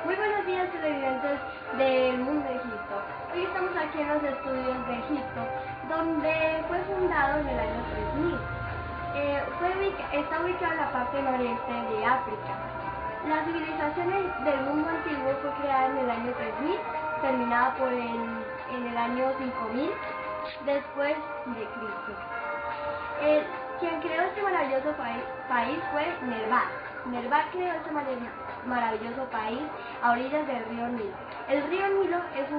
Muy buenos días, televidentes del mundo de Egipto. Hoy estamos aquí en los estudios de Egipto, donde fue fundado en el año 3000. Está ubicado en la parte noreste de África. La civilización del mundo antiguo fue creada en el año 3000, terminada en el año 5000 después de Cristo. Quien creó este maravilloso país fue Nerval. Nerval creó este maravilloso país a orillas del río Nilo. El río Nilo es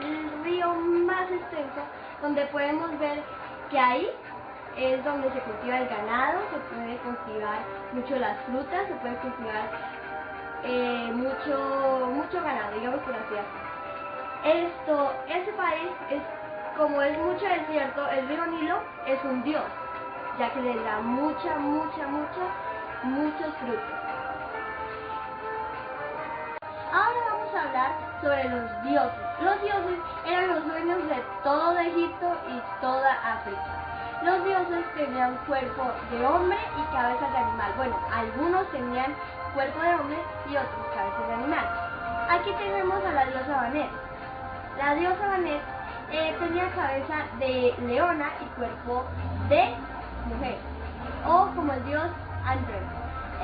el río más extenso, donde podemos ver que ahí es donde se cultiva el ganado, se puede cultivar mucho las frutas, se puede cultivar mucho ganado, digamos por así decirlo. Este país como es mucho desierto, el río Nilo es un dios, ya que le da muchos frutos. Ahora vamos a hablar sobre los dioses. Los dioses eran los dueños de todo Egipto y toda África. Los dioses tenían cuerpo de hombre y cabeza de animal. Bueno, algunos tenían cuerpo de hombre y otros cabezas de animal. Aquí tenemos a la diosa Banet. La diosa Banet tenía cabeza de leona y cuerpo de mujer, o como el dios Andrei.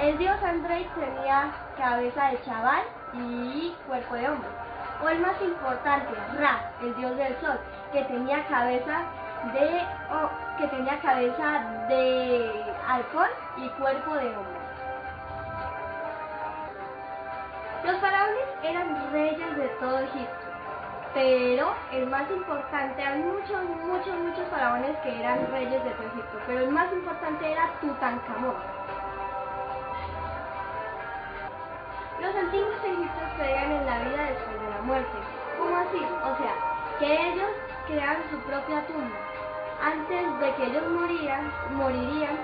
El dios Andrei tenía cabeza de chaval y cuerpo de hombre. O el más importante, Ra, el dios del sol, que tenía cabeza de halcón y cuerpo de hombre. Los faraones eran reyes de todo Egipto, pero el más importante, hay muchos faraones que eran reyes de todo Egipto, pero el más importante era Tutankamón. Los antiguos egipcios creían en la vida después de la muerte. ¿Cómo así? O sea, que ellos creaban su propia tumba. Antes de que ellos morirían,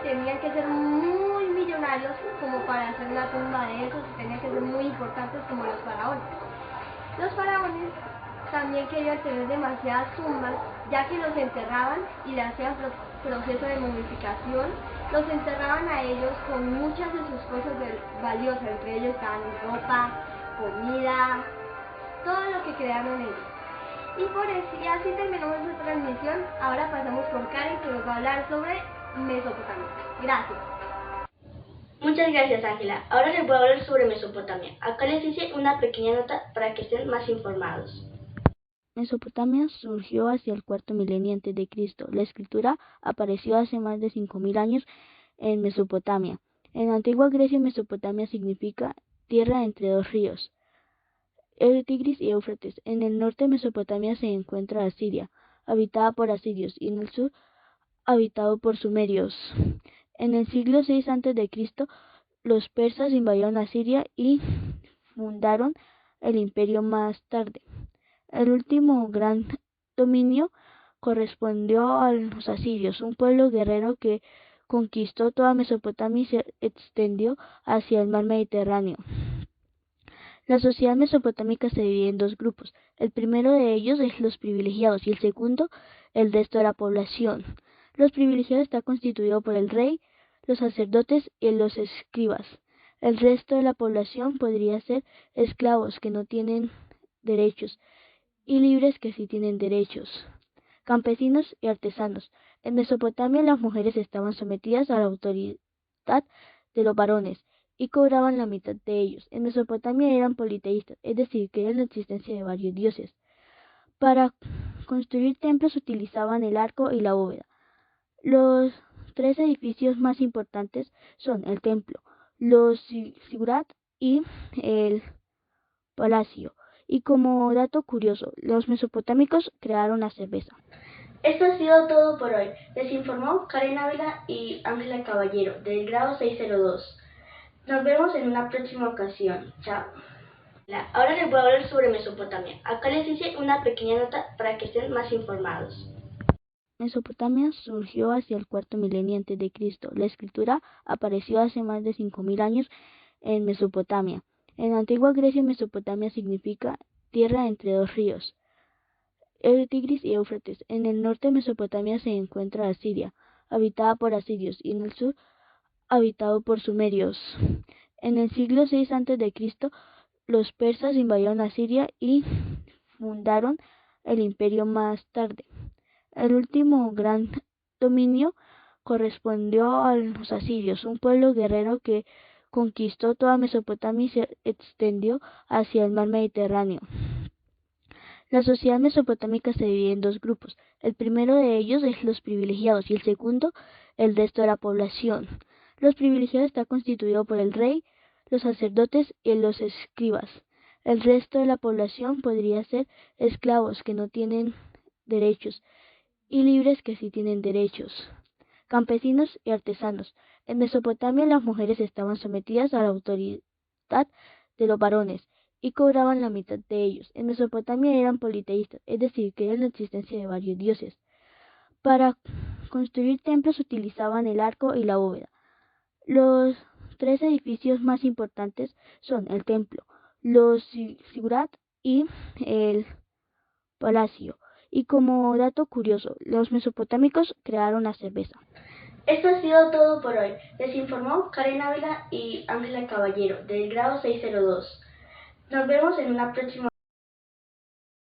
tenían que ser muy millonarios como para hacer una tumba de esos, tenían que ser muy importantes como los faraones. Los faraones también querían tener demasiadas tumbas, ya que los enterraban y le hacían proceso de momificación. Los enterraban a ellos con muchas de sus cosas valiosas, entre ellos estaban ropa, comida, todo lo que crearon ellos. Y así terminamos nuestra transmisión. Ahora pasamos con Karen, que nos va a hablar sobre Mesopotamia. Gracias. Muchas gracias, Ángela. Ahora les voy a hablar sobre Mesopotamia. Acá les hice una pequeña nota para que estén más informados. Mesopotamia surgió hacia el cuarto milenio antes de Cristo. La escritura apareció hace más de 5000 años en Mesopotamia. En la antigua Grecia, Mesopotamia significa tierra entre dos ríos, el Tigris y Éufrates. En el norte de Mesopotamia se encuentra Asiria, habitada por asirios, y en el sur habitado por sumerios. En el siglo VI a.C., los persas invadieron Asiria y fundaron el imperio más tarde. El último gran dominio correspondió a los asirios, un pueblo guerrero que conquistó toda Mesopotamia y se extendió hacia el mar Mediterráneo. La sociedad mesopotámica se divide en dos grupos. El primero de ellos es los privilegiados y el segundo, el resto de la población. Los privilegiados está constituido por el rey, los sacerdotes y los escribas. El resto de la población podría ser esclavos que no tienen derechos y libres que sí tienen derechos, campesinos y artesanos. En Mesopotamia las mujeres estaban sometidas a la autoridad de los varones y cobraban la mitad de ellos. En Mesopotamia eran politeístas, es decir, creían en la existencia de varios dioses. Para construir templos utilizaban el arco y la bóveda. Los tres edificios más importantes son el templo, los zigurat y el palacio. Y como dato curioso, los mesopotámicos crearon la cerveza. Esto ha sido todo por hoy. Les informó Karen Ávila y Ángela Caballero, del grado 602. Nos vemos en una próxima ocasión. Chao. Ahora les voy a hablar sobre Mesopotamia. Acá les hice una pequeña nota para que estén más informados. Mesopotamia surgió hacia el cuarto milenio antes de Cristo. La escritura apareció hace más de 5000 años en Mesopotamia. En la antigua Grecia, Mesopotamia significa tierra entre dos ríos, el Tigris y Éufrates. En el norte de Mesopotamia se encuentra Asiria, habitada por asirios, y en el sur habitado por sumerios. En el siglo VI a.C., los persas invadieron a Siria y fundaron el imperio más tarde. El último gran dominio correspondió a los asirios, un pueblo guerrero que conquistó toda Mesopotamia y se extendió hacia el mar Mediterráneo. La sociedad mesopotámica se divide en dos grupos. El primero de ellos es los privilegiados y el segundo el resto de la población. Los privilegiados está constituido por el rey, los sacerdotes y los escribas. El resto de la población podría ser esclavos que no tienen derechos y libres que sí tienen derechos, campesinos y artesanos. En Mesopotamia las mujeres estaban sometidas a la autoridad de los varones y cobraban la mitad de ellos. En Mesopotamia eran politeístas, es decir, creían en la existencia de varios dioses. Para construir templos utilizaban el arco y la bóveda. Los tres edificios más importantes son el templo, los zigurat y el palacio. Y como dato curioso, los mesopotámicos crearon la cerveza. Esto ha sido todo por hoy. Les informó Karen Ávila y Ángela Caballero, del grado 602. Nos vemos en una próxima